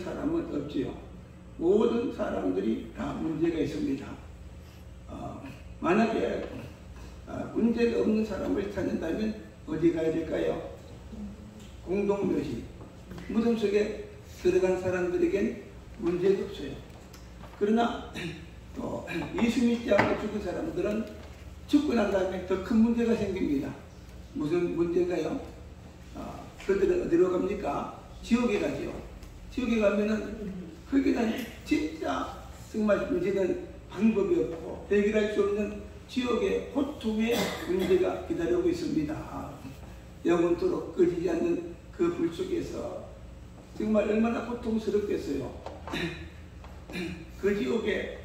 사람은 없지요. 모든 사람들이 다 문제가 있습니다. 만약에 문제가 없는 사람을 찾는다면 어디 가야 될까요? 공동묘지. 무덤 속에 들어간 사람들에겐 문제가 없어요. 그러나 또 예수 믿지 않고 죽은 사람들은 죽고 난 다음에 더 큰 문제가 생깁니다. 무슨 문제인가요? 그들은 어디로 갑니까? 지옥에 가지요. 지옥에 가면은 거기는 진짜 정말 문제는 방법이 없고 해결할 수 없는 지옥의 고통의 문제가 기다리고 있습니다. 영원토록 꺼지지 않는 그 불 속에서 정말 얼마나 고통스럽겠어요. 그 지옥에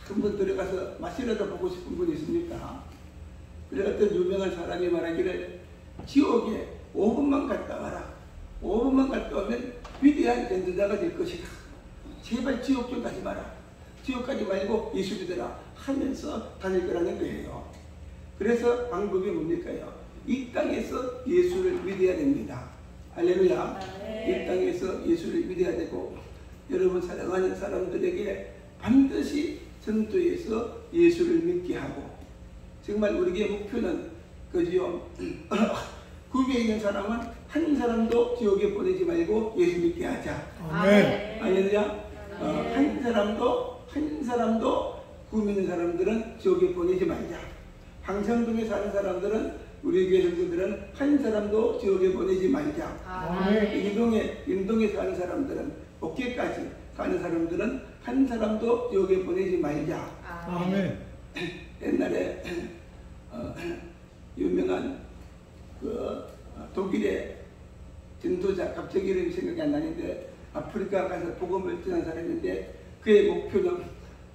한번 들어가서 맛이라도 보고 싶은 분이 있습니까? 그래 어떤 유명한 사람이 말하기를 지옥에 5분만 갔다 와라. 5분만 갔다 오면 위대한 전도자가 될 것이다. 제발 지옥 좀 가지 마라. 지옥 가지 말고 예수 믿어라 하면서 다닐 거라는 거예요. 그래서 방법이 뭡니까요? 이 땅에서 예수를 믿어야 됩니다. 할렐루야. 이 땅에서 예수를 믿어야 되고 여러분 사랑하는 사람들에게 반드시 전도에서 예수를 믿게 하고 정말 우리의 목표는 그지요. 구비에 있는 사람은 한 사람도 지옥에 보내지 말고 예수 믿게 하자. 아멘. 할렐루야. 한 사람도 구비 있는 사람들은 지옥에 보내지 말자. 황성동에 사는 사람들은 우리 교회 성도들은 한 사람도 지옥에 보내지 말자. 인동에 사는 사람들은 옥계까지 가는 사람들은 한 사람도 지옥에 보내지 말자. 아멘. 옛날에 유명한 그 독일의 전도자 갑자기 이름이 생각이 안 나는데 아프리카 가서 복음을 전한 사람인데 그의 목표는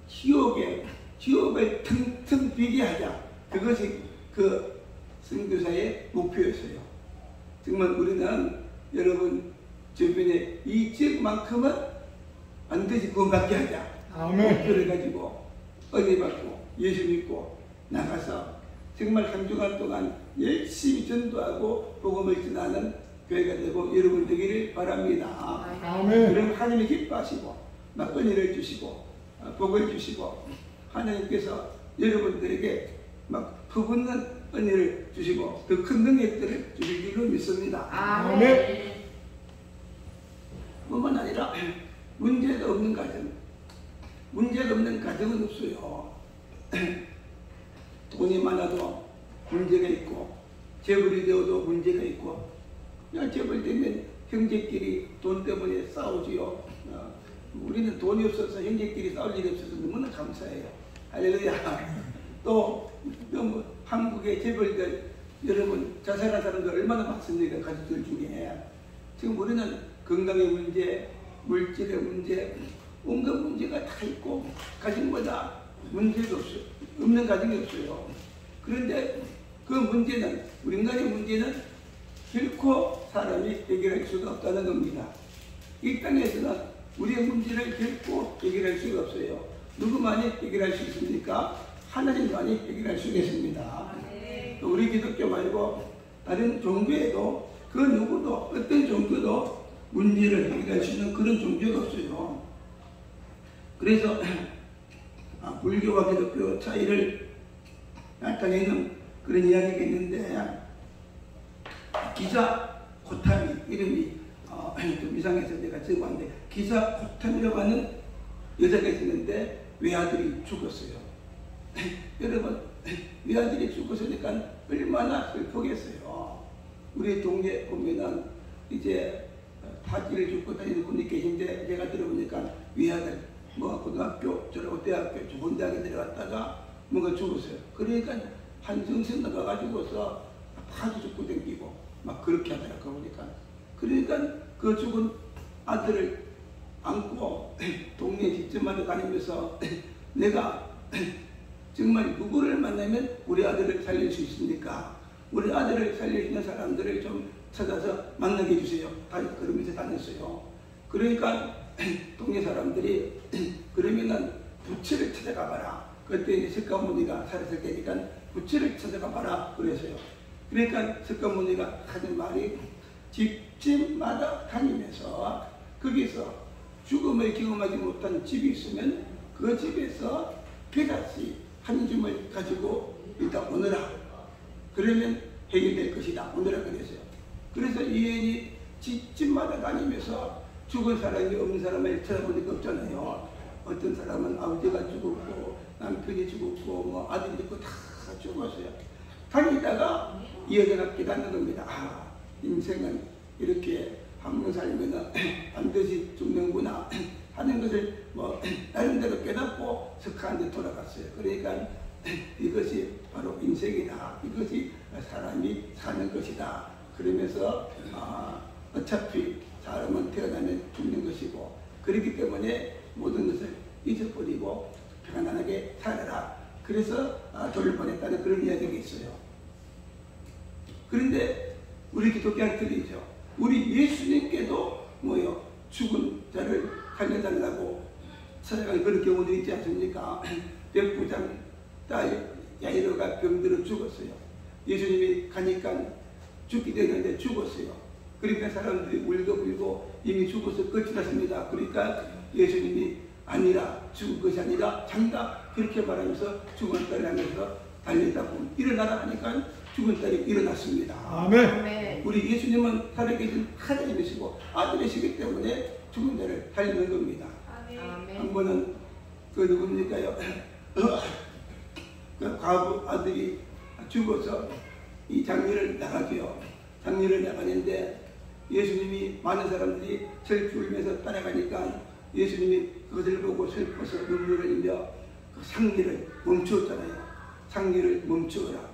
지옥을 텅텅 비게 하자. 그것이 그 선교사의 목표였어요. 정말 우리는 여러분 주변에 이 지역만큼은 반드시 구원받게 하자. 아멘. 목표를 가지고 은혜 받고 예수 믿고 나가서 정말 한 주간 동안 열심히 전도하고 복음을 전하는 교회가 되고 여러분 되기를 바랍니다. 아멘. 그럼 하나님이 기뻐하시고 막 은혜를 주시고 복을 주시고 하나님께서 여러분들에게 막 퍼붓는 은혜를 주시고 더 큰 능력들을 주실 줄로 믿습니다. 아멘. 뿐만 아니라 문제가 없는 가정, 문제가 없는 가정은 없어요. 돈이 많아도 문제가 있고 재벌이 되어도 문제가 있고 재벌 되면 형제끼리 돈 때문에 싸우지요. 우리는 돈이 없어서 형제끼리 싸울 일이 없어서 너무나 감사해요. 할렐루야. 또 한국의 재벌들 여러분 자살한 사람들 얼마나 많습니까? 가족들 중에 지금 우리는 건강의 문제, 물질의 문제, 온갖 문제가 다 있고 가정마다 문제가 없어요. 없는 가정이 없어요. 그런데 그 문제는 우리 인간의 문제는 결코 사람이 해결할 수가 없다는 겁니다. 이 땅에서는 우리의 문제를 결코 해결할 수가 없어요. 누구만이 해결할 수 있습니까? 하나님만이 해결할 수 있습니다. 우리 기독교 말고 다른 종교에도 그 누구도 어떤 종교도 문제를 해결할 수 있는 그런 종교가 없어요. 그래서 불교와 기독교 차이를 나타내는 그런 이야기가 있는데 기사 고타미 이름이 좀 이상해서 내가 적어봤는데 기사 고타미라고 하는 여자가 있었는데 외아들이 죽었어요. 여러분 외아들이 죽었으니까 얼마나 슬프겠어요. 우리 동네 보면은 이제 파티를 죽고 다니는 분이 계신데 제가 들어보니까 외아들 뭐 고등학교 졸업 대학교 좋은 대학에 들어갔다가 뭔가 죽었어요. 그러니까 한정선 나가가지고서 파도 죽고 댕기고 막 그렇게 하더라고 보니까. 그러니까 그 죽은 아들을 안고 동네 집집마다 다니면서 내가 정말 누구를 만나면 우리 아들을 살릴 수 있습니까? 우리 아들을 살릴 수 있는 사람들을 좀 찾아서 만나게 해주세요. 그러면서 다녔어요. 그러니까 동네 사람들이 그러면은 부처를 찾아가봐라. 그때 이제 석가모니가 살았을 때니까 부처를 찾아가봐라 그랬어요. 그러니까 석가모니가 하는 말이 집집마다 다니면서 거기서 죽음을 경험하지 못한 집이 있으면 그 집에서 배다시 한 줌을 가지고 일단 오너라. 그러면 해결될 것이다. 오너라 그랬어요. 그래서 이인이 집마다 다니면서 죽은 사람이 없는 사람을 찾아본 적 없잖아요. 어떤 사람은 아버지가 죽었고 남편이 죽었고 뭐 아들이 죽고 다 죽었어요. 다니다가 이 여자가 깨닫는 겁니다. 아, 인생은 이렇게 한 번 살면 반드시 죽는구나 하는 것을 뭐 나름대로 깨닫고 석하한테 돌아갔어요. 그러니까 이것이 바로 인생이다. 이것이 사람이 사는 것이다. 그러면서 어차피 사람은 태어나면 죽는 것이고 그렇기 때문에 모든 것을 잊어버리고 편안하게 살아라. 그래서 돌을 보냈다는 그런 이야기가 있어요. 그런데 우리 기독교는 틀리죠. 우리 예수님께도 뭐요? 죽은 자를 살려달라고 찾아간 그런 경우도 있지 않습니까? 백부장 딸 야이로가 병들어 죽었어요. 예수님이 가니까 죽기 되는데 죽었어요. 그러니까 사람들이 울고불고 이미 죽어서 끝이 났습니다. 그러니까 예수님이 아니라 죽은 것이 아니라 산다 그렇게 말하면서 죽은 딸을 하면서 달리다 보면 일어나라 하니까 죽은 딸이 일어났습니다. 아멘. 우리 예수님은 살아계신 하나님이시고 아들이시기 때문에 죽은 자를 살리는 겁니다. 아멘. 한 번은 그 누굽니까요? 그 과부 아들이 죽어서 이 장례를 나가게요. 장례를 나가는데 예수님이 많은 사람들이 슬피 울면서 따라가니까 예수님이 그것을 보고 슬퍼서 눈물을 흘려 그 상례를 멈추었잖아요. 상례를 멈추어라.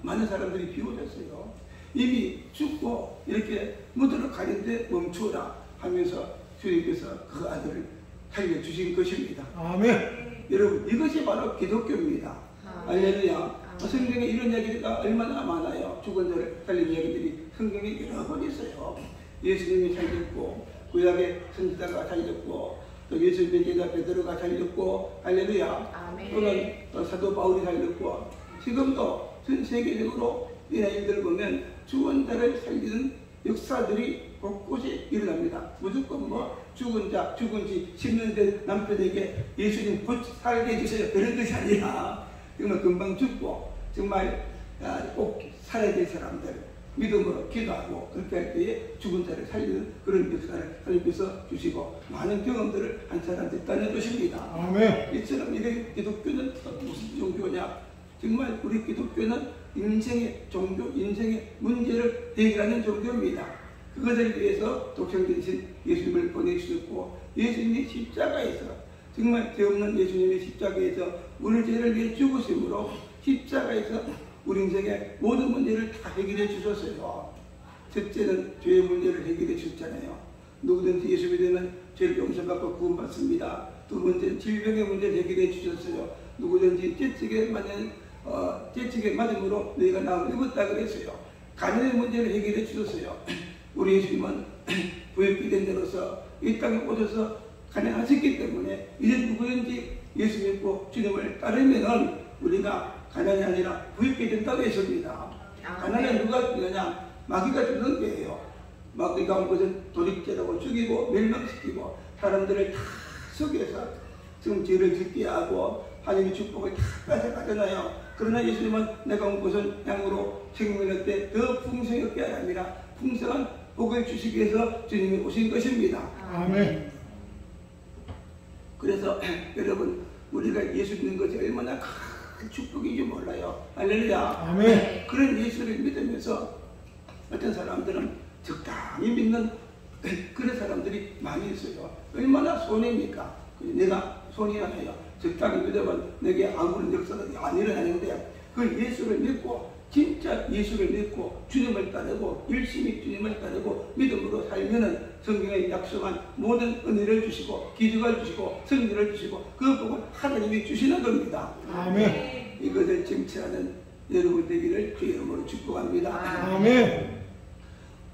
많은 사람들이 비웃었어요. 이미 죽고 이렇게 무덤으로 가는데 멈추어라 하면서 주님께서 그 아들을 살려주신 것입니다. 아멘. 여러분 이것이 바로 기독교입니다. 할렐루야. 성경에 이런 이야기가 얼마나 많아요. 죽은 자를 살린 이야기들이 성경에 여러 번 있어요. 예수님이 살렸고 구약의 선지자가 살렸고 또 예수님의 제자 베드로가 살렸고 할렐루야. 또는 사도 바울이 살렸고 지금도 전 세계적으로 이런 일들을 보면 죽은 자를 살리는 역사들이 곳곳에 일어납니다. 무조건 뭐 죽은 자, 죽은 지 10년 된 남편에게 예수님 곧 살게 해주세요. 그런 것이 아니라 정말 금방 죽고 정말 꼭 살아야 될 사람들 믿음으로 기도하고 그렇게 할 때에 죽은 자를 살리는 그런 역사를 하나님께서 주시고 많은 경험들을 한 사람한테 따내주십니다. 아멘. 이처럼 이런 기독교는 무슨 종교냐? 정말 우리 기독교는 인생의 종교, 인생의 문제를 해결하는 종교입니다. 그것을 위해서 독생되신 예수님을 보내주셨고 예수님이 십자가에서 정말 죄 없는 예수님의 십자가에서 우리 죄를 위해 죽으심으로 십자가에서 우리 인생의 모든 문제를 다 해결해 주셨어요. 첫째는 죄의 문제를 해결해 주셨잖아요. 누구든지 예수 믿으면 죄를 용서받고 구원받습니다. 두 번째는 질병의 문제를 해결해 주셨어요. 누구든지 째치게 맞음으로 너희가 나음을 입었다 그랬어요. 가난의 문제를 해결해 주셨어요. 우리 예수님은 부역기된 자로서 이 땅에 오셔서 가난하셨기 때문에 이제 누구든지 예수 믿고 주님을 따르면은 우리가 가난이 아니라 부역게 된다고 했습니다. 가난은 누가 주느냐? 마귀가 주는 거예요. 마귀가 온 것은 도둑질하고 죽이고 멸망시키고 사람들을 다 속여서 지금 죄를 짓게 하고 하나님의 축복을 다 뺏어가잖아요. 그러나 예수님은 내가 온 것은 양으로 생명을 얻되 더 풍성히 얻게 하라 아니라 풍성한 복을 주시기 위해서 주님이 오신 것입니다. 아멘. 그래서 여러분 우리가 예수 믿는 것이 얼마나 큰 축복인지 몰라요. 할렐루야. 아멘. 그런 예수를 믿으면서 어떤 사람들은 적당히 믿는 그런 사람들이 많이 있어요. 얼마나 손해입니까? 내가 손이 하나요. 적당히 믿으면 내게 아무런 역사가 안 일어나는데 그 예수를 믿고 진짜 예수를 믿고 주님을 따르고 열심히 주님을 따르고 믿음으로 살면은 성경에 약속한 모든 은혜를 주시고 기적을 주시고 승리를 주시고 그 복을 하나님이 주시는 겁니다. 아멘. 이것을 쟁취하는 여러분 되기를 주의 이름으로 축복합니다. 아멘.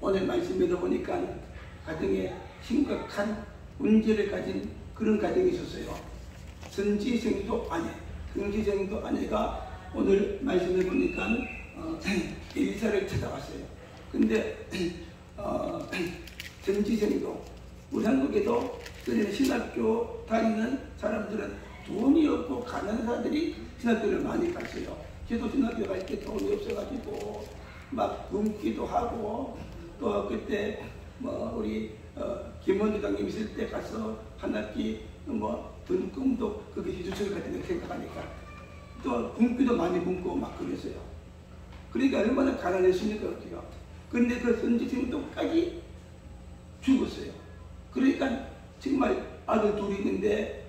오늘 말씀에도 보니까 가정에 심각한 문제를 가진 그런 가정이 있었어요. 선지생도 아내가 오늘 말씀을 보니까 엘리사를 찾아왔어요. 근데 전지생도 우리 한국에도 신학교 다니는 사람들은 돈이 없고 가난한 사람들이 신학교를 많이 갔어요. 저도 신학교 갈 때 돈이 없어가지고 막 굶기도 하고 또 그때 뭐 우리 김원주 장님 있을 때 가서 한 학기 뭐 든 꿈도 그게 희주철 같은 거 생각하니까 또 굶기도 많이 굶고 막 그랬어요. 그러니까 얼마나 가난했습니까 어때요? 그런데 그 선지생도까지 죽었어요. 그러니까 정말 아들 둘이 있는데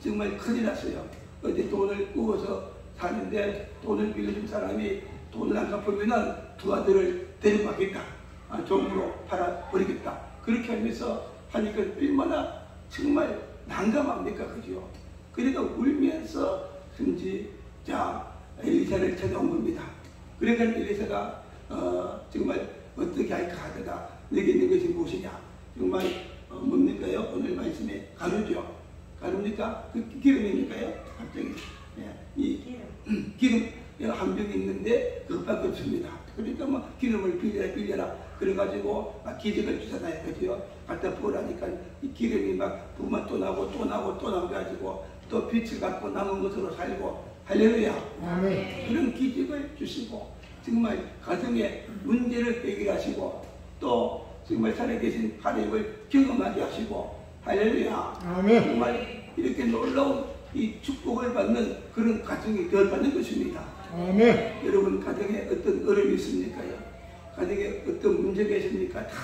정말 큰일 났어요. 어디 돈을 꾸어서 사는데 돈을 빌려준 사람이 돈을 안 갚으면은 두 아들을 데리고 가겠다. 종으로 팔아버리겠다. 그렇게 하면서 하니까 얼마나 정말 난감합니까? 그죠? 그러니까 울면서 선지자 엘리사를 찾아온 겁니다. 그러니까 엘리사가 정말 어떻게 할까 하다가 내게 있는 것이 무엇이냐? 정말 뭡니까요? 오늘 말씀에 가루죠. 가루입니까? 그 기름입니까요? 갑자기 이 기름 한 병이 있는데 그것밖에 없습니다. 그러니까 뭐 기름을 빌려라 그래가지고 막 기적을 주잖아요. 그죠? 갖다 부으라니까 이 기름이 막 부으면 또 나고 또 나고 또 나가지고 또 빛을 갖고 남은 것으로 살고 할렐루야. 아멘. 그런 기적을 주시고 정말 가정의 문제를 해결하시고 또 정말 살아계신 하나님을 경험하게 하시고 할렐루야. 아멘. 정말 이렇게 놀라운 이 축복을 받는 그런 가정이 되어가는 것입니다. 아멘. 여러분 가정에 어떤 어려움이 있습니까요? 가정에 어떤 문제가 있습니까? 다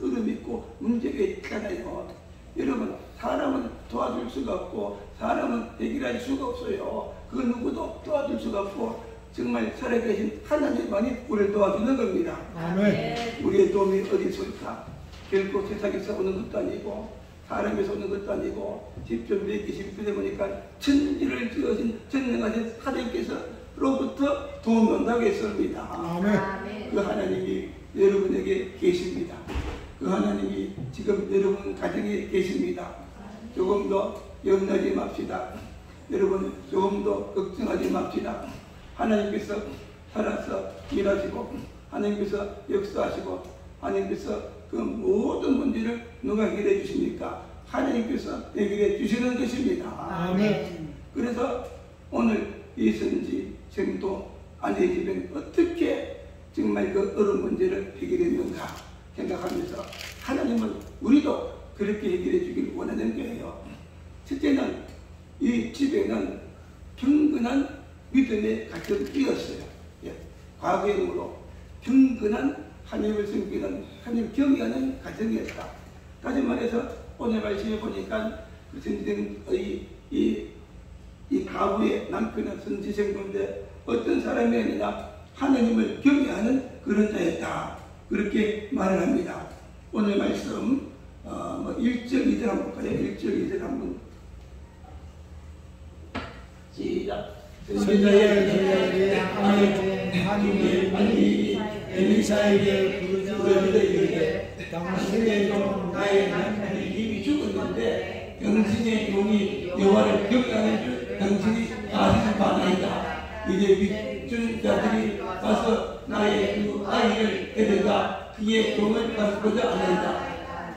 어려움이 있고 문제가 있잖아요. 여러분 사람은 도와줄 수가 없고 사람은 해결할 수가 없어요. 그 누구도 도와줄 수가 없고 정말 살아계신 하나님만이 우리를 도와주는 겁니다. 아멘. 우리의 도움이 어디 있을까? 결코 세상에서 오는 것도 아니고 사람에서 오는 것도 아니고 직접 내기심 그러다 보니까 천지를 지으신 전능하신 하나님께서로부터 도움 온다고 했습니다. 아멘. 그 하나님이 여러분에게 계십니다. 그 하나님이 지금 여러분 가정에 계십니다. 조금 더 염려하지 맙시다. 여러분 조금 더 걱정하지 맙시다. 하나님께서 살아서 일하시고 하나님께서 역사하시고 하나님께서 그 모든 문제를 누가 해결해 주십니까? 하나님께서 해결해 주시는 것입니다. 아멘. 그래서 오늘 이 선지 생도 아내 집엔 어떻게 정말 그 어려운 문제를 해결했는가 생각하면서 하나님은 우리도 그렇게 해결해 주길 원하는 거예요. 첫째는 이 집에는 경건한 믿음의 가정이었어요. 과거형으로 경건한 하나님을 섬기는 하나님을 경외하는 가정이었다. 다시 말해서 오늘 말씀에 보니까 그 선지생의 이 가부의 남편은 선지생인데 어떤 사람이 아니라 하나님을 경외하는 그런 자였다. 그렇게 말을 합니다. 오늘 말씀 1절 2절 한번 볼까요? 1절 2절 한번 시작. 선자의 저에게 하나님이 엘리사에게 부르짖어 이르되 당신의 종 나의 남편이 이미 죽었는데 당신의 종이 여호와를 경외하는 줄 당신이 아시는 바나이다. 이제 믿는 자들이 가서 나의 그 아이를 데려가 그의 종을 가서보자 하나이다.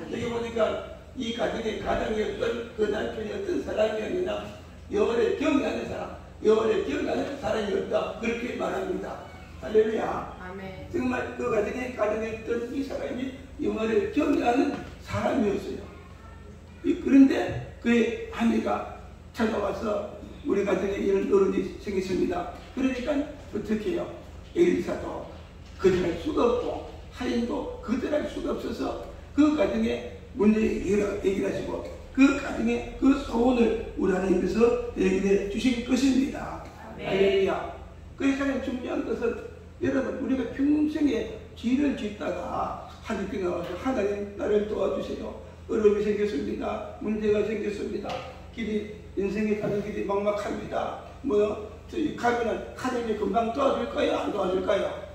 여기 보니까 이 가정의 가장이었던 그 남편이 어떤 사람이 아니라 여호와를 경외하는 사람, 여호와를 경외하는 사람이었다. 그렇게 말합니다. 할렐루야. 아멘. 정말 그 가정에 있던 이 사람이 여호와를 경외하는 사람이었어요. 그런데 그의 아내가 찾아와서 우리 가정에 이런 어른이 생겼습니다. 그러니까 어떻게 해요? 엘리사도 거절할 수가 없고 하인도 거절할 수가 없어서 그 가정에 문제 해결하시고 그 가정에 그 소원을 우리 하나님께서 해결해 주신 것입니다. 할렐루야. 그래서 가장 중요한 것은 여러분 우리가 평생에 죄를 짓다가 하나님께 나와서 하나님 나를 도와주세요. 어려움이 생겼습니다. 문제가 생겼습니다. 길이 인생에 가는 길이 막막합니다. 저희 가면은 하나님이 금방 도와줄까요? 안 도와줄까요?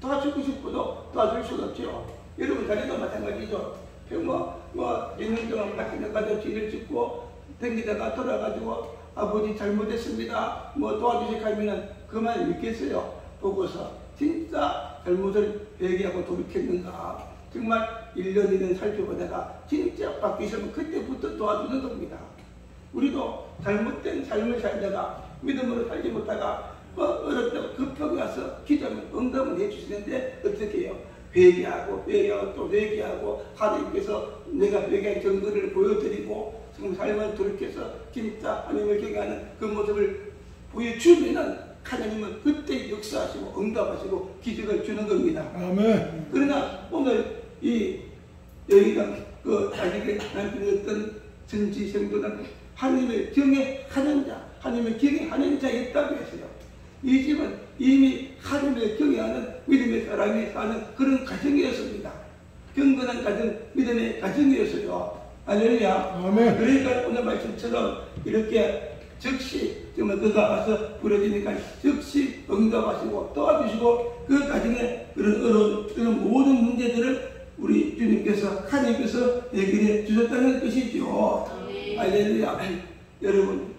도와주고 싶어도 도와줄 수가 없죠. 여러분 자녀도 마찬가지죠. 있는 동안 같은 데 가서 죄를 짓고 댕기다가 돌아가지고 아버지 잘못했습니다. 도와주시고 하면은 그만 믿겠어요. 보고서 진짜 잘못을 회개하고 돌이켰는가. 정말 1년 1년 살펴보다가 진짜 바뀌시면 그때부터 도와주는 겁니다. 우리도 잘못된 삶을 살다가 믿음으로 살지 못하다가 어렵다고 급하게 와서 기도하면 응답을 해주시는데 어떻게 해요? 회개하고 또 회개하고 하나님께서 내가 회개한 증거를 보여드리고 지금 삶을 돌이켜서 진짜 하나님을 경외하는 그 모습을 보여주면은 하나님은 그때 역사하시고 응답하시고 기적을 주는 겁니다. 아멘. 그러나 오늘 여기가 아직의 남편이 어떤 전지 성도는 하나님을 경외하는 자, 하나님을 경외하는 자였다고 했어요. 이 집은 이미 하나님을 경외하는 믿음의 사람이 사는 그런 가정이었습니다. 경건한 가정, 믿음의 가정이었어요. 할렐루야. 아멘. 그러니까 오늘 말씀처럼 이렇게 즉시 정말 그가 와서 부러지니까 즉시 응답하시고 도와주시고 그 가정에 그런 어려운 그런 모든 문제들을 우리 주님께서 하나님께서 해결해 주셨다는 것이죠. 할렐루야. 여러분,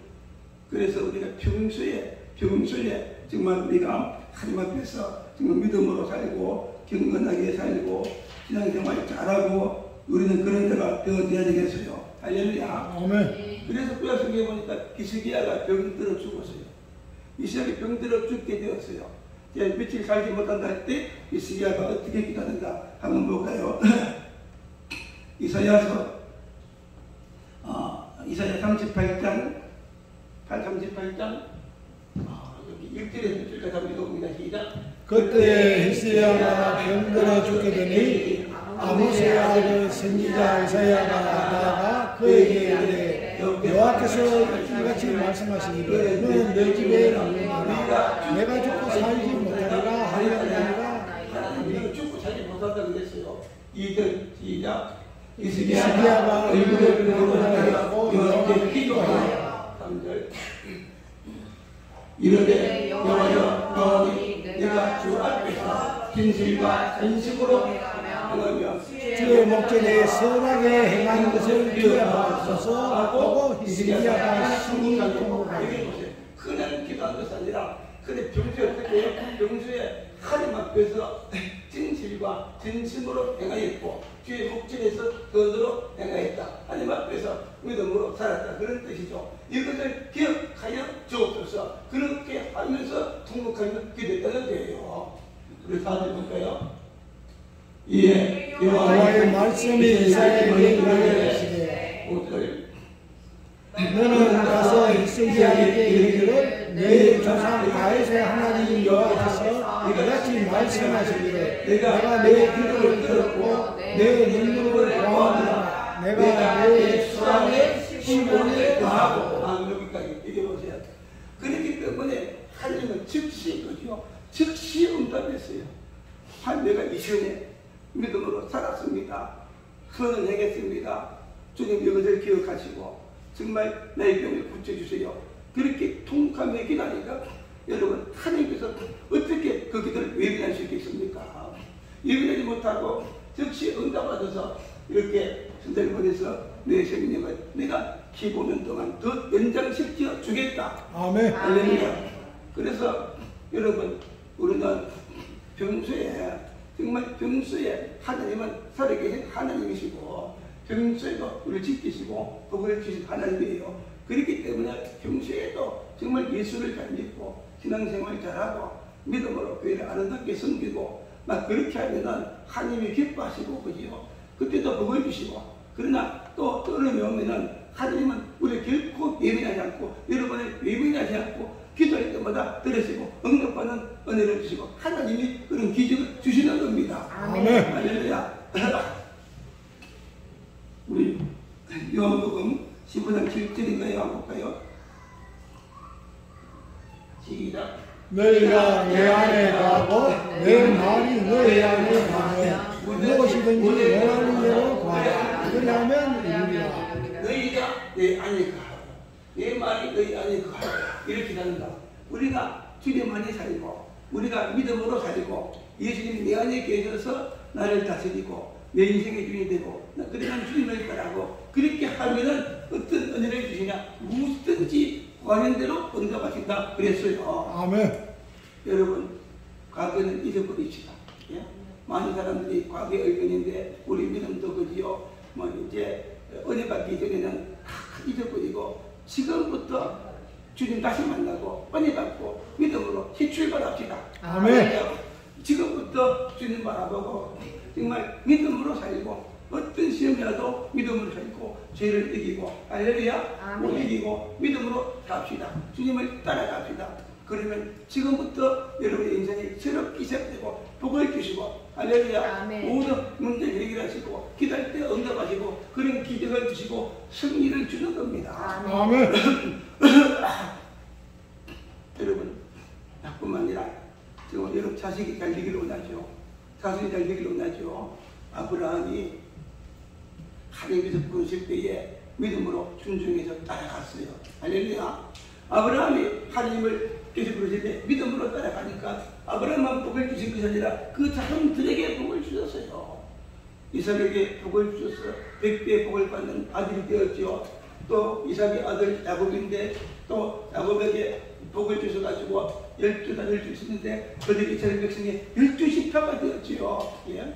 그래서 우리가 평소에 정말 우리가 하나님 앞에서 정말 믿음으로 살고 경건하게 살고 신앙생활 잘하고 우리는 그런 데가 되어져야 되겠어요. 할렐루야. 아멘. 그래서 구약성경에 보니까 히스기야가 병들어 죽었어요. 이스라엘이 병들어 죽게 되었어요. 이제 며칠 살지 못한다 할 때 히스기야가 어떻게 기도하는가 한번 볼까요? 이사야 38장 여기 1절에서 6절까지 한번 읽어봅니다. 시작. 그때 히스기야가 병들어 죽게 되니 아모스의 아들 선지자 이사야가 나아가 그에게 이르되 여호와께서 이같이 말씀하시기를 너는 내 집에 나오느니라 내가 죽고 살지 못하리라 하리라. 우리가 죽고 살지 못한다고 그랬어요. 2절 시작. 히스기야가 얼굴을 부르고 여호와께 기도하여 3절 이르되 여호와여 너희 내가 주 앞에서 진실과 진심으로 행하며 주의 목전에 선하게 행하는 것을 기억하소서 하고 히스기야가 심히 통곡하니 그냥 기도한 것이 아니라 그래 평소에 어떻게 해요? 평소에 하나님 앞에서 진실과 진심으로 행하였고 주의 목전에서 선으로 행하였다. 하나님 앞에서 믿음으로 살았다. 그런 뜻이죠. 이것을 기억하여 주옵소서. 그렇게 하면서 통곡하며 기도했다는 거예요. 우리 4절 볼까요? 예, 여호와의 말씀이 이사야에게 이르시되 5절 너는 가서 히스기야에게 이르기를 내 조상 다윗의 하나님 여호와께서 이같이 말씀하시기를 내가 내 기도를 들었고 내 눈물을 보았노라 내가 내 수랑에 시몬을 더하고 여기까지 읽어보세요. 그렇기 때문에 하나님은 즉시 그죠. 즉시 응답했어요. 내가 이 시간에 믿음으로 살았습니다. 선을 행했습니다. 주님 이것을 기억하시고 정말 나의 병을 고쳐주세요. 그렇게 통감에 기다리니까 여러분 하나님께서 어떻게 그 기도를 외면할 수 있겠습니까? 예민하지 못하고 즉시 응답받아서 이렇게 선생을 보내서 내 생명을 내가 15년 동안 더 연장시켜 주겠다. 아멘. 할렐루야. 그래서 여러분 우리는 평소에 하나님은 살아계신 하나님이시고 평소에도 우리를 지키시고 복을 주신 하나님이에요. 그렇기 때문에 평소에도 정말 예수를 잘 믿고 신앙생활 잘하고 믿음으로 교회를 아름답게 섬기고 막 그렇게 하면은 하나님이 기뻐하시고 그지요. 그때도 복을 주시고 그러나 또 어려움이 오면은 하나님은 우리를 결코 예민하지 않고 여러분을 예민하지 않고 기도할 때마다 들으시고 응답하는 은혜를 주시고 하나님이 그런 기적을 주시는 겁니다. 아멘. 할렐루야. 우리 요한복음 15장 7절인가요? 한번 볼까요? 시작. 너희가 내 안에 가고 내 말이 너희 안에 가면 무엇이든지 원하는 대로 구하라. 그리하면 이루리라. 너희가 내 안에 가고 내 말이 너희 안에 가고 이렇게 한다. 우리가 주님 안에 살고 우리가 믿음으로 살고 예수님이 내 안에 계셔서 나를 다스리고 내 인생의 주인이 되고 그러면 주님을 따라고 그렇게 하면은 어떤 은혜를 주시냐 무엇든지 구하는 대로 응답하신다 그랬어요. 아멘. 여러분 과거는 잊어버립시다. 예? 많은 사람들이 과거의 의견인데 우리 믿음도 그지요. 이제 은혜 받기 전에는 다 잊어버리고 지금부터 주님 다시 만나고 은혜 받고 믿음으로 새 출발합시다. 아멘. 지금부터 주님 바라보고 정말 믿음으로 살고 어떤 시험이라도 믿음으로 살고 죄를 이기고 할렐루야 못 이기고 믿음으로 삽시다. 주님을 따라갑시다. 그러면 지금부터 여러분의 인생이 새롭게 시작되고 복을 주시고 할렐루야 모든 문제를 해결하시고 기도할 때 응답하시고 그런 기적을 주시고 승리를 주는 겁니다. 아멘. 여러분 나뿐만 아니라 지금 여러분 자식이 잘 되기를 원하죠. 자손이 잘 되기를 원하죠. 아브라함이 하나님께서 부르실 때에 믿음으로 순종해서 따라갔어요. 할렐루야. 아브라함이 하나님을 계속 부르실 때 믿음으로 따라가니까 아브라함만 복을 주신 것이 아니라 그 자손들에게 복을 주셨어요. 이삭에게 복을 주셔서 100배의 복을 받는 아들이 되었죠. 또 이삭의 아들 야곱인데 또 야곱에게 복을 주셔가지고 12자를 주시는데 그들이 이스라엘 백성의 12지파가 되었지요. 예?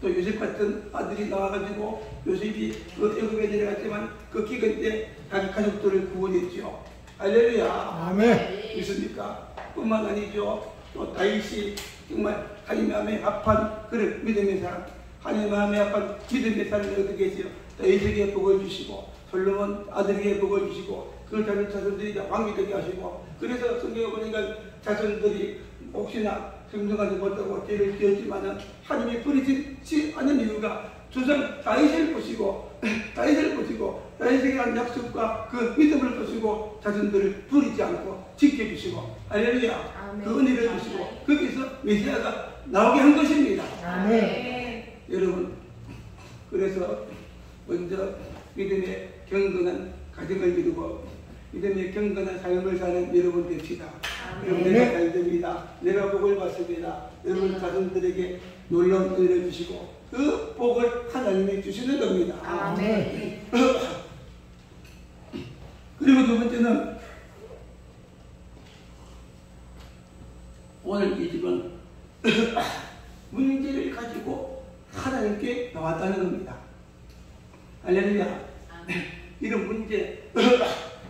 또 요셉 같은 아들이 나와가지고 요셉이 그 애굽에 내려갔지만 그 기근 때 자기 가족들을 구원했죠. 할렐루야. 아멘. 믿습니까? 뿐만 아니죠. 또 다윗이 정말 하나님 마음에 합한 그런 믿음의 사람, 하나님 마음에 합한 믿음의 사람이 어떻게 했어요? 다윗에게 복을 주시고 솔로몬 아들에게 복을 주시고 그 자손들이 다 왕이 되게 하시고 그래서 성경에 보니까 자손들이 혹시나 성경하지 못하고 죄를 지었지만은 하나님이 버리지 않은 이유가 조상 다윗을 보시고 다윗에게 한 약속과 그 믿음을 보시고 자손들을 버리지 않고 지켜주시고 할렐루야 그 은혜를 주시고 거기서 메시아가 나오게 한 것입니다. 아멘. 여러분 그래서 먼저 믿음의 경건한 가정을 이루고 믿음의 경건한 삶을 사는 여러분 됩시다. 여러분 내가 잘 됩니다. 내가 복을 받습니다. 여러분 자손들에게 놀라운 은혜를 주시고 그 복을 하나님이 주시는 겁니다. 아멘. 그리고 두 번째는 오늘 이 집은 문제를 가지고 하나님께 나왔다는 겁니다. 할렐루야. 이런 문제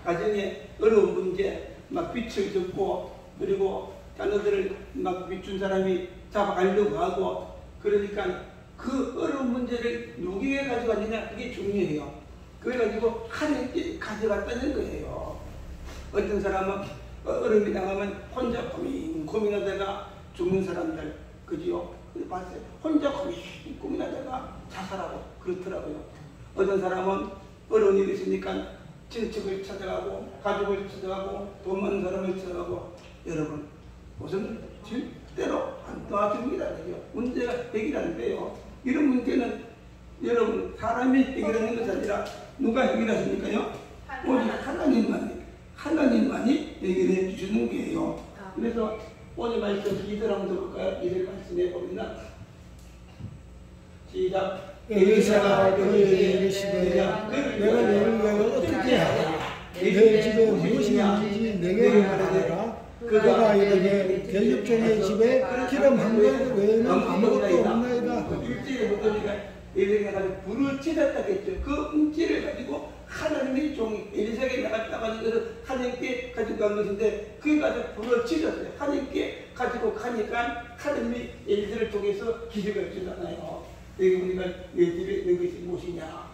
가정에 어려운 문제 막 빚을 졌고 그리고 자녀들을 막 빚준 사람이 잡아가려고 하고 그러니까 그 어려운 문제를 누구에게 가져갔느냐 그게 중요해요. 그래가지고 하나님께 가져갔다는 거예요. 어떤 사람은 어려움이 당하면 혼자 고민하다가 죽는 사람들 그지요? 봤어요. 혼자 고민하다가 자살하고 그렇더라고요. 어떤 사람은 어려운 일이 있으니까 친척을 찾아가고 가족을 찾아가고 돈 많은 사람을 찾아가고 여러분 무슨 절대로 안 도와줍니다. 그죠? 문제가 해결이 안 돼요. 이런 문제는 여러분 사람이 해결하는 것이 아니라 누가 해결하십니까요? 오직 하나님만이 해결해 주시는 거예요. 그래서 오늘 말씀 2절 한번 들어볼까요? 2절 말씀해 보면 시작. 엘리사가 그에게 이르시되 내가 너를 위하여 어떻게 하라. 내 집에 무엇이 있는지 내게 말하라. 그가 이르되 계집종의 집에 기름 한 그릇 외에는 아무것도 없나이다. 일찍이 보니까 엘리사가 불을 찢었다 했죠. 그 음질을 가지고 하나님의 종이 엘리사에게 나갔다가는 것을 하나님께 가지고 간 것인데 그게 가서 불을 찢었어요. 하나님께 가지고 가니까 하나님이 엘리사를 통해서 기적을 주잖아요. 여기 보니까 내 집에 있는 것이 무엇이냐,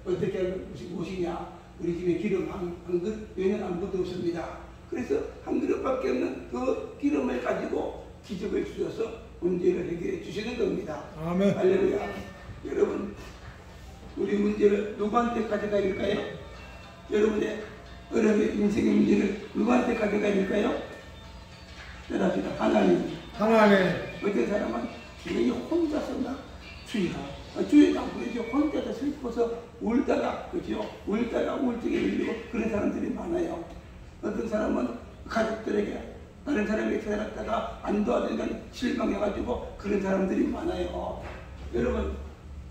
어떻게 하는 것이 무엇이냐, 우리 집에 기름 한 그릇 외에는 아무것도 없습니다. 그래서 한 그릇밖에 없는 그 기름을 가지고 기적을 주셔서 문제를 해결해 주시는 겁니다. 아멘. 할렐루야. 여러분 우리 문제를 누구한테 가져가야 될까요? 여러분의 어려움의 인생의 문제를 누구한테 가져가야 될까요? 따라합시다. 하나님. 어떤 사람은 괜히 혼자서 막 주의가 그러죠. 혼자서 슬퍼서 울다가 그죠? 울다가 우울증에 밀리고 그런 사람들이 많아요. 어떤 사람은 가족들에게 다른 사람에게 찾아갔다가 안 도와주니까 실망해가지고 그런 사람들이 많아요. 여러분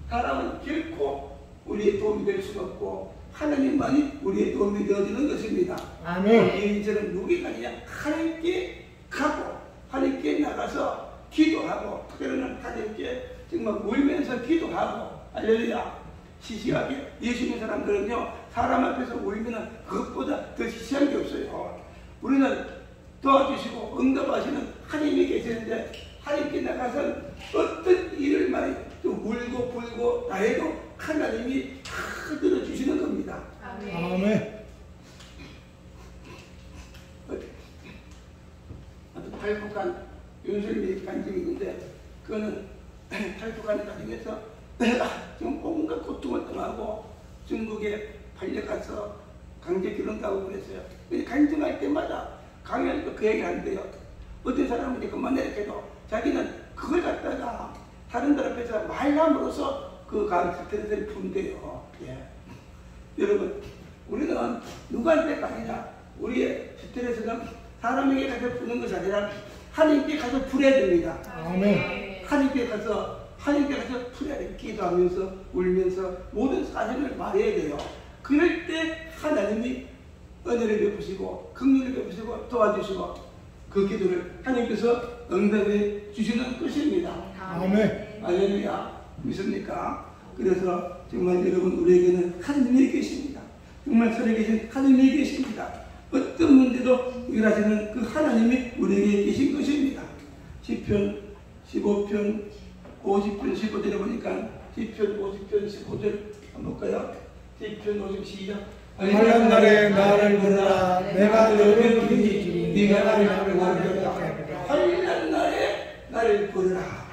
사람은 결코 우리의 도움이 될 수가 없고 하나님만이 우리의 도움이 되어주는 것입니다. 아멘. 우리 인생은 누구가 아니냐 하나님께 가고 하나님께 나가서 기도하고 정말 울면서 기도하고 할렐루야. 시시하게 예수 믿는 사람들은요, 사람 앞에서 울면은 그것보다 더 시시한 게 없어요. 우리는 도와주시고 응답하시는 하나님이 계시는데 하나님께 나가서 어떤 일을 많이 또 울고 불고 다 해도 하나님이 다 들어주시는 겁니다. 아멘. 탈북한 윤슬미 간증이 있는데 그거는 탈북하는 과정에서 내가 지금 온갖 고통을 당하고 중국에 팔려가서 강제 결혼하고 그랬어요. 간증할 때마다 강연도 그 얘기 하는데요. 어떤 사람은 이제 그만해도 자기는 그걸 갖다가 다른 들 앞에서 말함으로써 그 스트레스를 푼대요. 예. 여러분, 우리는 누구한테가 아니라 우리의 스트레스는 사람에게 가서 푸는 것이 아니라 하나님께 가서 풀어야 됩니다. 아멘. 하나님께 가서 풀어야 돼요. 기도하면서 울면서 모든 사정을 말해야 돼요. 그럴 때 하나님이 은혜를 베푸시고 긍휼을 베푸시고 도와주시고 그 기도를 하나님께서 응답해 주시는 것입니다. 아멘. 할렐루야. 믿습니까? 그래서 정말 여러분, 우리에게는 하나님이 계십니다. 정말 살아계신 하나님이 계십니다. 어떤 문제도 해결하시는 그 하나님이 우리에게 계신 것입니다. 시편 15편 50편 15절에 보니까 시편 50편 15절 한번 볼까요? 시편 50 시작. 환난 날에 나를 부르라. 내가 너를 부르리. 네가 나를 부르라. 환난 날에 나를 부르라.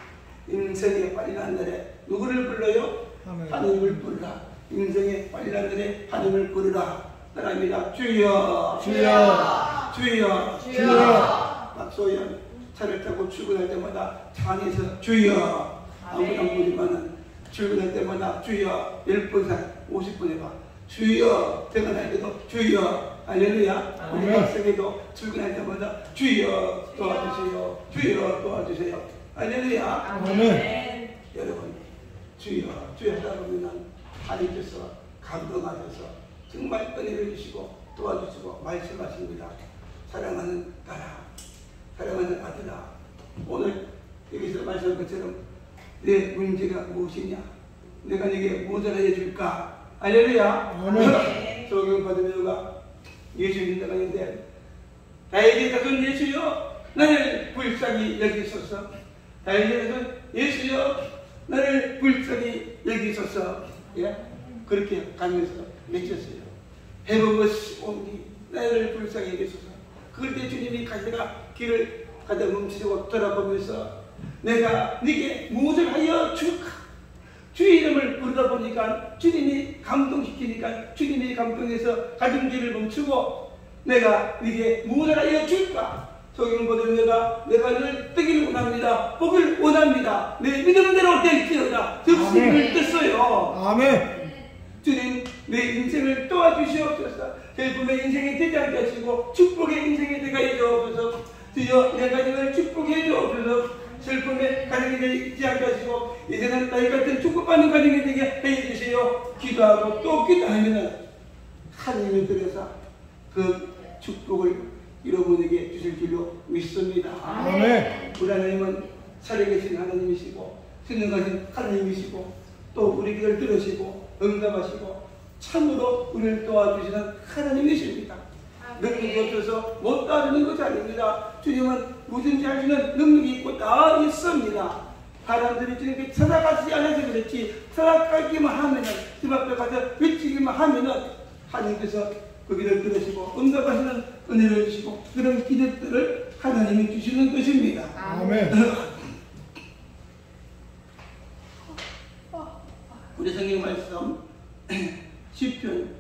인생의 환난 날에 누구를 불러요? 하나님을 부르라. 인생의 환난 날에 하나님을 부르라. 따라합니다. 주여, 주여, 주여, 주여. 박소연 차를 타고 출근할 때마다 차 안에서 주여, 아무도 안 보지만은 출근할 때마다 주여 10번, 50번 해봐. 주여, 퇴근할 때도 주여, 할렐루야. 우리 학생에도 출근할 때마다 주여 도와주세요, 주여 도와주세요, 할렐루야. 아멘. 여러분, 주여, 주여 하다 보면 하나님께서 감동하셔서 정말 은혜를 주시고 도와주시고 말씀하십니다. 사랑하는 딸아, 사랑하는 아들아, 오늘 여기서 말씀한 것처럼 내 문제가 무엇이냐? 내가 네게 무엇을 해줄까? 할렐루야. 아멘. 소경 받으며가 예수 믿는다가 있는데 다윗의 자손 예수여 나를 불쌍히 여기소서. 다윗의 자손 예수여 나를 불쌍히 여기소서. 예? 그렇게 가면서 외쳤어요. 해보고시 오니 나를 불쌍히 여기소서. 그럴 때 주님이 가시다가 길을 가다 멈추시고 돌아보면서 내가 네게 무엇을 하여 줄까? 주의 이름을 부르다 보니까 주님이 감동시키니까 주님이 감동해서 가던 길을 멈추고 내가 네게 무엇을 하여 줄까? 소경보다 내가 늘 뜨기를 원합니다. 복을 원합니다. 내 믿음은 대로 될지어다. 득심을 떴어요. 아멘. 주님, 내 인생을 도와주시옵소서. 슬픔의 인생이 되지 않게 하시고 축복의 인생이 되게 해 주옵소서. 주여, 내 가정을 축복해 주옵소서. 슬픔의 가정이 되지 않게 하시고 이제는 나이 같은 축복받는 가정이 되게 해 주세요. 기도하고 또 기도하면 하나님의 들에서 그 축복을 여러분에게 주실 줄로 믿습니다. 아멘. 우리 하나님은 살아계신 하나님이시고 신능하신 하나님이시고 또 우리 기도를 들으시고 응답하시고 참으로 우리를 도와주시는 하나님이십니다. 능력이 없어서 못 도와주는 것이 아닙니다. 주님은 무든지 할 수 있는 능력이 있고 다 있습니다. 사람들이 주님께 찾아가지 않아서 그렇지 찾아가기만 하면은 집 앞에 가서 외치기만 하면은 하나님께서 그 기도를 들으시고 응답하시는 은혜를 주시고 그런 기적들을 하나님이 주시는 것입니다. 아멘. 우리 성경 말씀 시편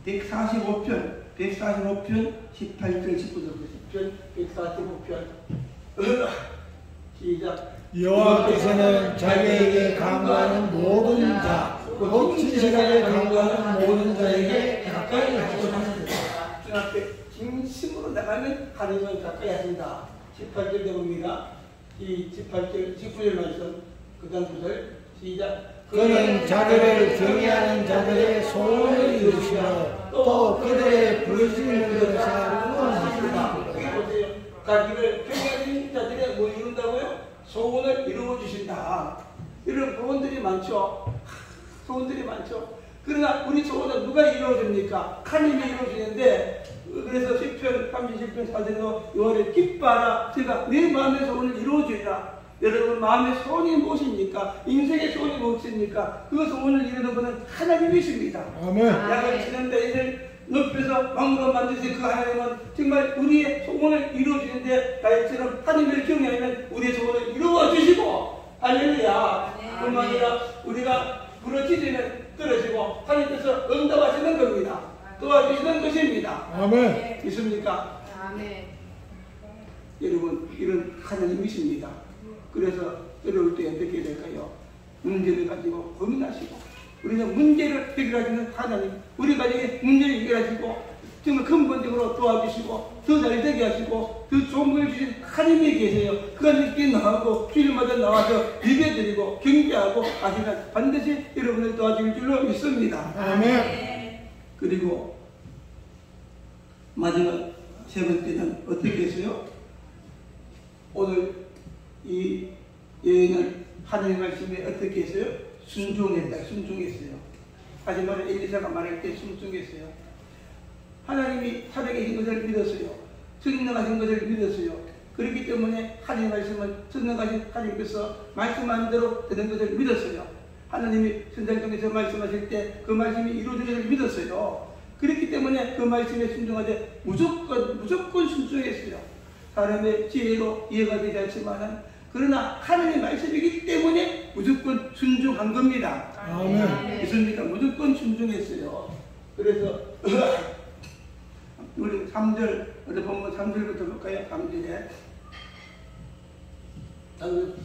145편 18절 19절 시편 145편 시작. 여호와께서는 자기에게 간구하는 모든 자, 곧 진실하게 간구하는 모든 자에게 가까이 하시옵소서. 주 앞에 진심으로 나가면 하나님은 가까이 하신다. 18절 되봅니다. 이 18절 19절 말씀 그 다음 구절 시작. 그는 자기를 경외하는 자들의 소원을 이루시며 또 그들의 부르짖는 것을 응원하시리라. 여기 보세요. 자기를 경외하는 자들의 뭐 이룬다고요? 소원을 이루어 주신다. 이런 소원들이 많죠. 소원들이 많죠. 그러나 우리 소원은 누가 이루어줍니까? 하나님이 이루어주는데, 그래서 시편 37편 4절로 6월에 기뻐하라. 제가 내 마음의 소원을 이루어주리라. 여러분 마음의 소원이 무엇입니까? 인생의 소원이 무엇입니까? 그 소원을 이루는 분은 하나님이십니다. 아멘. 양을 치는데 이를 높여서 왕으로 만드신 그 하나님은 정말 우리의 소원을 이루어주는데, 다윗처럼 하나님을 경외하면 우리의 소원을 이루어주시고, 할렐루야. 뿐만 아니라 우리가 부르짖으면 떨어지고 하나님께서 응답하시는 겁니다. 도와주시는 것입니다. 아멘. 믿습니까? 아멘. 여러분, 이런 하나님이십니다. 그래서 어려울 때 어떻게 해야 될까요? 문제를 가지고 고민하시고, 우리는 문제를 해결하시는 하나님, 우리 가정의 문제를 해결하시고 정말 근본적으로 도와주시고 더 잘되게 하시고 더 좋은 걸 주신 하나님이 계세요. 그 하나님께 나가고 주일마다 나와서 예배드리고 경배하고 하시면 반드시 여러분을 도와줄 줄로 믿습니다. 아멘. 그리고 마지막 세 번째는 어떻게 했어요? 오늘 이 여인은 하나님 말씀에 어떻게 했어요? 순종했다. 순종했어요. 마지막에 엘리사가 말할 때 순종했어요. 하나님이 살아계신 것을 믿었어요. 성령하신 것을 믿었어요. 그렇기 때문에 하나님의 말씀은 성령하신 하나님께서 말씀한 대로 되는 것을 믿었어요. 하나님이 선장 통해서 말씀하실 때 그 말씀이 이루어지는 것을 믿었어요. 그렇기 때문에 그 말씀에 순종하되 무조건 순종했어요. 사람의 지혜로 이해가 되지 않지만 그러나 하나님의 말씀이기 때문에 무조건 순종한 겁니다. 아멘. 믿습니까? 무조건 순종했어요. 그래서 우리 3절, 어디 보면 3절부터 볼까요? 3절에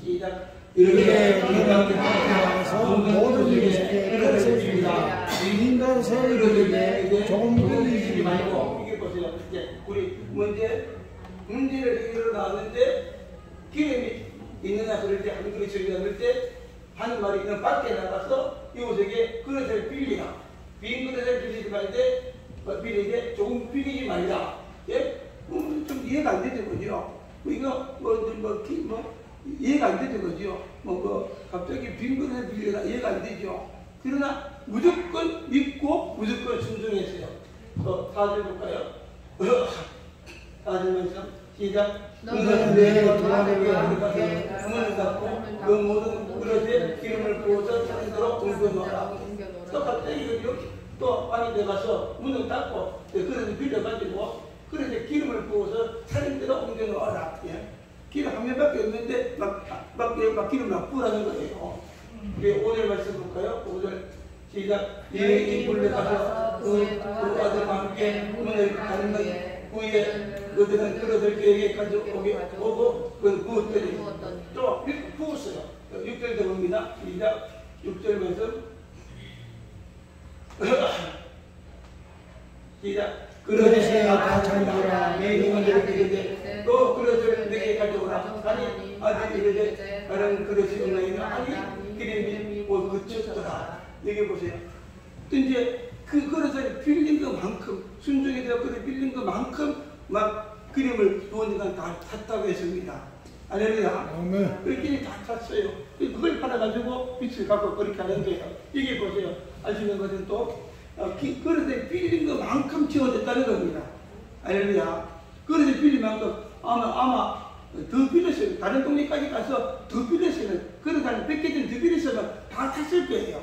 시작. 이르되 우리가 그 밖에 나가서 모든 이것에 가르쳐줍니다. 인간서 이르되 조금 끌리지 말고. 이게 보세요. 이제 우리 문제를 해결하러 나왔는데 기름이 있느냐 그럴 때, 한 그릇 저기다 그럴 때 하는 말이 있는 밖에 나가서 이웃에게 그릇을 빌리라. 빈 그릇을 빌리지 말되 빌리게 조금 빌리지 말라. 예? 좀 이해가 안 되죠, 그죠? 이거 이해가 안 되죠, 그죠? 갑자기 빈 그릇을 빌려라 이해가 안 되죠. 그러나 무조건 믿고 무조건 순종했어요. 4절 볼까요? 4절 말씀 시작. 너는 내 도와내게 문을 닫고 그 모든 그릇에 기름을 부어서 차린 대로 옮겨놓아라. 또 갑자기 또 방에 들어가서 문을 닫고 그릇을 빌려가지고 그릇에 기름을 부어서 차린 대로 옮겨놓아라. 예? 기름 한 면밖에 없는데 막 기름 막 부으라는 거예요. 오늘 말씀 볼까요? 오늘 시작. 여인이 물러가서 그 아들과 함께 문을 닫는 후에 그들은 그릇을 그에게 가져오고 그걸 부었더니 또 부었어요. 6절 들어옵니다. 시작. 6절 말씀 시작. 그릇에 다 잠그라. 내 형제를 이르되 또 그릇을 내게 가져오라. 아니 아들이 이르되 다른 그릇이 없나이다. 아니 기름이 그쳤더라. 여기 보세요. 또 이제 그 그릇을 빌린 것만큼 순종이 되어 그릇을 빌린 것만큼 막 기름을 부어니까 다 탔다고 했습니다. 할렐루야. 아멘. 그렇게 다 탔어요. 그걸 팔아가지고 빛을 갖고 그렇게 하는 거예요. 여기 보세요. 아시는 것은 또 그릇에 빌린 것만큼 채워졌다는 겁니다. 할렐루야. 그릇에 빌린 만큼 아마 더 빌렸어요. 다른 동네까지 가서 더 빌렸어요. 그릇 한 100개 좀 더 빌렸으면 다 탔을 거예요.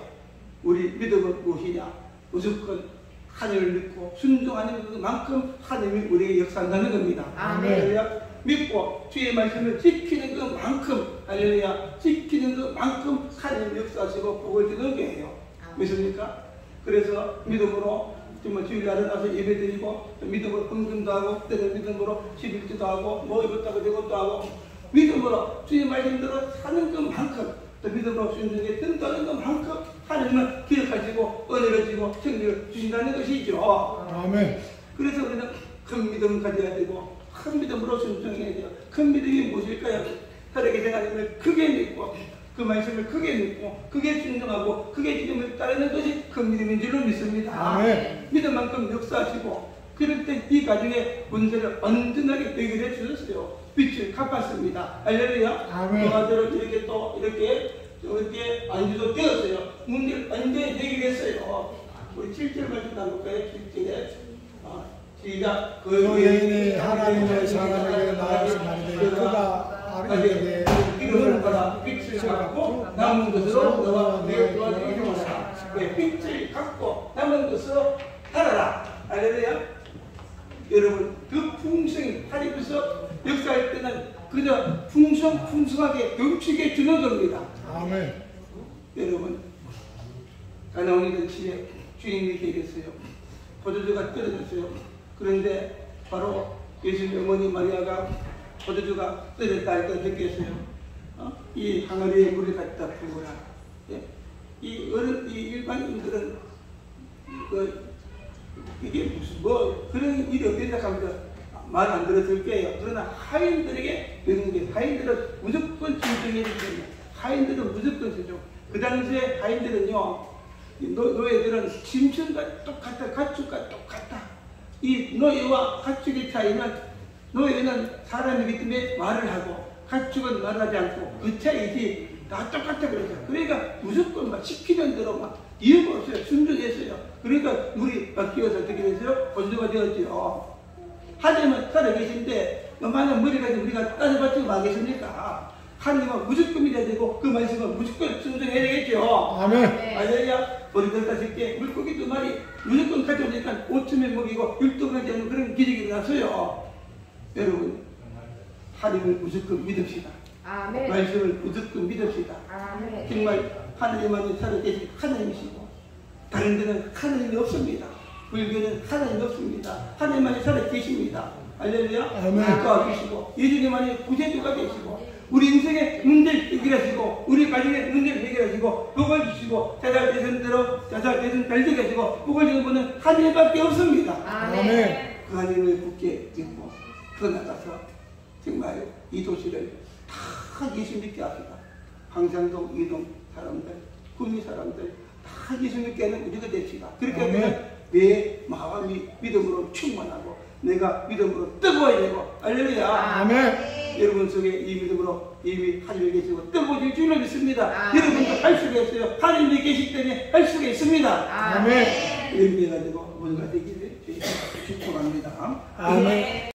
우리 믿음은 무엇이냐? 무조건 하나님을 믿고 순종하는 것만큼 하나님이 우리에게 역사한다는 겁니다. 할렐루야. 믿고 주의 말씀을 지키는 것만큼, 할렐루야, 지키는 것만큼 하나님이 역사하시고 복을 주는 거예요. 믿습니까? 그래서 믿음으로 정말 주일날에 나서 예배드리고 믿음으로 헌금도 하고 때는 믿음으로 11조도 하고 뭐 이것도 하고 저것도 하고 믿음으로 주의 말씀대로 사는 것만큼 또 믿음으로 순종에 뜬다는 것만큼 하나님은 기억하시고 은혜를 주고 승리를 주신다는 것이죠. 아멘. 그래서 우리는 큰 믿음을 가져야 되고 큰 믿음으로 순종해야 돼요. 큰 믿음이 무엇일까요? 살아계신 하나님을 크게 믿고 그 말씀을 크게 믿고 크게 순종하고 크게 주님을 따르는 것이 큰 믿음인 줄로 믿습니다. 아멘. 믿음만큼 역사하시고 그럴 때 이 가정의 문제를 온전하게 해결해 주셨어요. 빛을 갚았습니다. 할렐루야. 아멘. 그 아들을 이렇게 또 이렇게 안주도 되었어요. 문제를 완전히 해결했어요. 우리 7절 말씀 나눌까요? 7절에 시작. 그 여인이 하나님의 사람에게 나아서 말하되 그가 아르게 이름을 받아 빛을 갖고 남은 것으로 너와 내 또한 이루어라. 빛을 갖고 남은 것으로 살아라. 할렐루야. 여러분 그 풍성이 하나님께서 역사할 때는 그저 풍성하게 넘치게 주는 겁니다. 아멘. 여러분 가나온이던 집에 주인이 계셨어요. 포도주가 떨어졌어요. 그런데 바로 예수님 어머니 마리아가 포도주가 떨어졌다 할 때 느꼈어요. 이 항아리에 물을 갖다 부어라. 예? 이 일반인들은 이게 무슨 그런 일이 어디다 하면 말 안 들었을 거예요. 그러나 하인들에게 이런 게 하인들은 무조건 존중해야 됩니다. 하인들은 무조건 존중. 그 당시에 하인들은요, 노예들은 짐승과 똑같다, 가축과 똑같다. 이 노예와 가축의 차이는 노예는 사람이기 때문에 말을 하고 가축은 말하지 않고 그 차이지 다 똑같아 그러죠. 그러니까 무조건 막 시키는 대로 막 이유가 없어요. 순종했어요. 그러니까 물이 바뀌어서 어떻게 됐어요? 건조가 되었죠. 하나님은 살아계신데 만약 머리 가지고 우리가 따져봤지고 마겠습니까? 하나님은 무조건 믿어야 되고 그 말씀은 무조건 순종해야 되겠죠. 아멘. 알렐루야. 머리 들다 쉽게 물고기 2마리 무조건 가져오니까 5천명 먹이고 율동하지 않는 그런 기적이 일어났어요. 여러분 하나님을 무조건 믿읍시다. 아멘. 말씀을 무조건 믿읍시다. 아멘. 정말 하나님만이 살아계신 하나님이시고 다른 데는 하나님이 없습니다. 불교는 하나님이 없습니다. 하나님만이 살아계십니다. 할렐루야. 아멘. 계시고 예수님만이 구세주가 계시고 우리 인생의 문제를 해결하시고 우리 가정의 문제를 해결하시고 복을 주시고 자살 대선대로 자살 대선 잘 되게 하시고 복을 주는 분은 하나님밖에 없습니다. 아멘. 그 하나님을 굳게 믿고 더 나가서 정말 이 도시를 다 예수 믿게 합시다. 황산동, 이동 사람들, 구미 사람들 다 예수 믿게 하는 우리가 됩시다. 그렇게 하면 내 마음이 믿음으로 충만하고 내가 믿음으로 뜨거워야 되고 할렐루야. 아멘. 여러분 속에 이 믿음으로 이미 하나님이 계시고 뜨거워질 줄로 믿습니다. 아멘. 여러분도 할 수가 있어요. 하나님이 계시기 때문에 할 수가 있습니다. 아멘. 이렇게 해가지고 뭔가 되기를 축복합니다. 아멘.